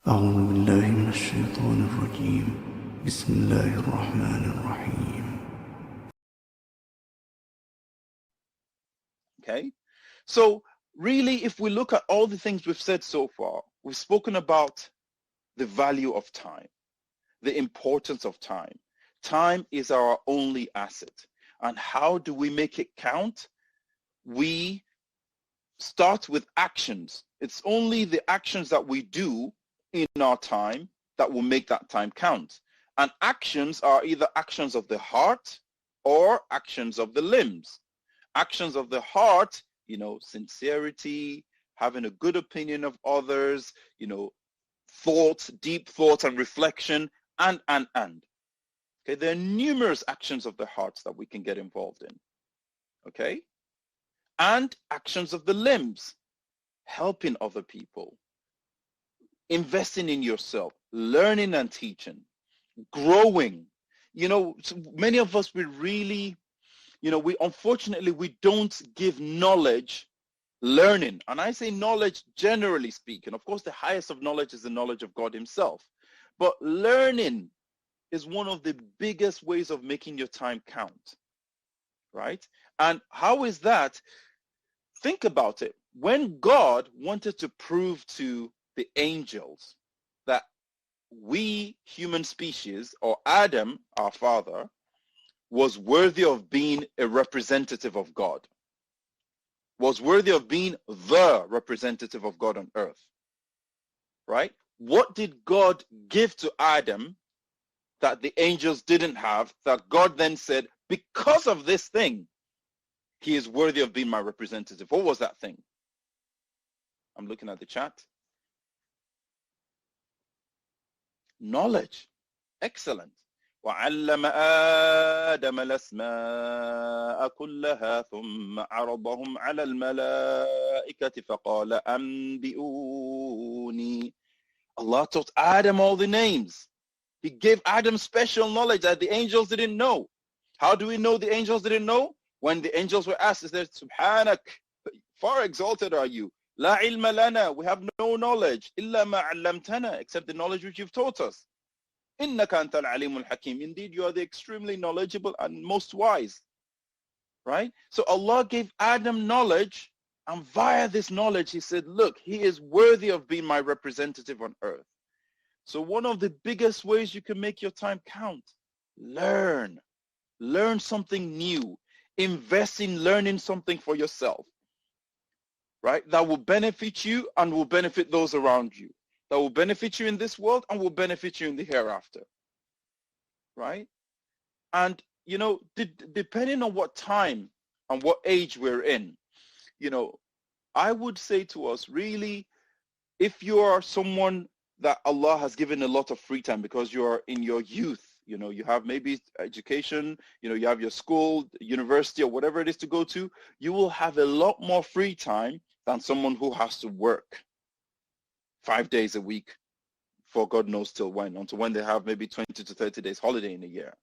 أعوذ بالله من الشيطان الرجيم بسم الله الرحمن الرحيم. Okay, so really, if we look at all the things we've said so far, we've spoken about the value of time, the importance of time. Time is our only asset. And how do we make it count? We start with actions. It's only the actions that we do in our time that will make that time count. And actions are either actions of the heart or actions of the limbs. Actions of the heart, sincerity, having a good opinion of others, thoughts, deep thoughts and reflection, and. Okay, there are numerous actions of the hearts that we can get involved in. Okay? And actions of the limbs, helping other people, investing in yourself, learning and teaching, growing. So many of us, we really, unfortunately, we don't give knowledge, learning. And I say knowledge generally speaking. Of course, the highest of knowledge is the knowledge of God himself. But learning is one of the biggest ways of making your time count, right? And how is that? Think about it. When God wanted to prove to the angels that we, human species, or Adam, our father, was worthy of being a representative of God, was worthy of being the representative of God on earth, right? What did God give to Adam that the angels didn't have, that God then said, because of this thing, he is worthy of being my representative? What was that thing? I'm looking at the chat. Knowledge. Excellent. وعلم آدم الأسماء كلها ثم عرضهم على الملائكة فقال أنبئوني. Allah taught Adam all the names. He gave Adam special knowledge that the angels didn't know. How do we know the angels didn't know? When the angels were asked, they said, Subhanak, far exalted are you. La ilma lana, we have no knowledge. Illa ma allamtana, except the knowledge which you've taught us. Innaka antal alimul hakim. Indeed, you are the extremely knowledgeable and most wise. Right? So Allah gave Adam knowledge, and via this knowledge, he said, look, he is worthy of being my representative on earth. So one of the biggest ways you can make your time count, learn something new, invest in learning something for yourself, right? That will benefit you and will benefit those around you, that will benefit you in this world and will benefit you in the hereafter, right? And, depending on what time and what age we're in, I would say to us, really, if you are someone that Allah has given a lot of free time because you are in your youth, you have maybe education, you have your school, university, or whatever it is to go to, you will have a lot more free time than someone who has to work 5 days a week for God knows till when, until when they have maybe 20 to 30 days holiday in a year.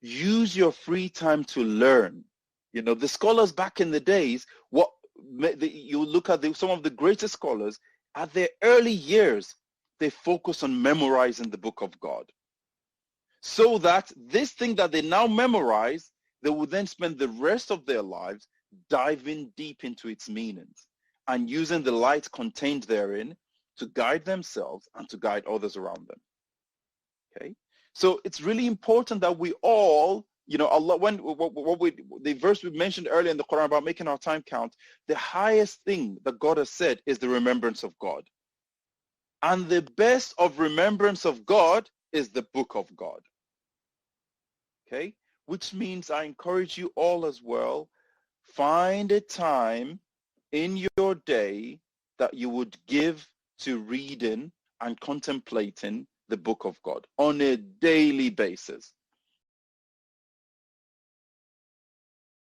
Use your free time to learn. The scholars back in the days, you look at some of the greatest scholars, at their early years, they focus on memorizing the book of God. So that this thing that they now memorize, they will then spend the rest of their lives diving deep into its meanings and using the light contained therein to guide themselves and to guide others around them. Okay? So it's really important that we all, Allah, the verse we mentioned earlier in the Quran about making our time count, the highest thing that God has said is the remembrance of God. And the best of remembrance of God is the book of God. Okay? Which means I encourage you all as well, find a time in your day that you would give to reading and contemplating the book of God on a daily basis.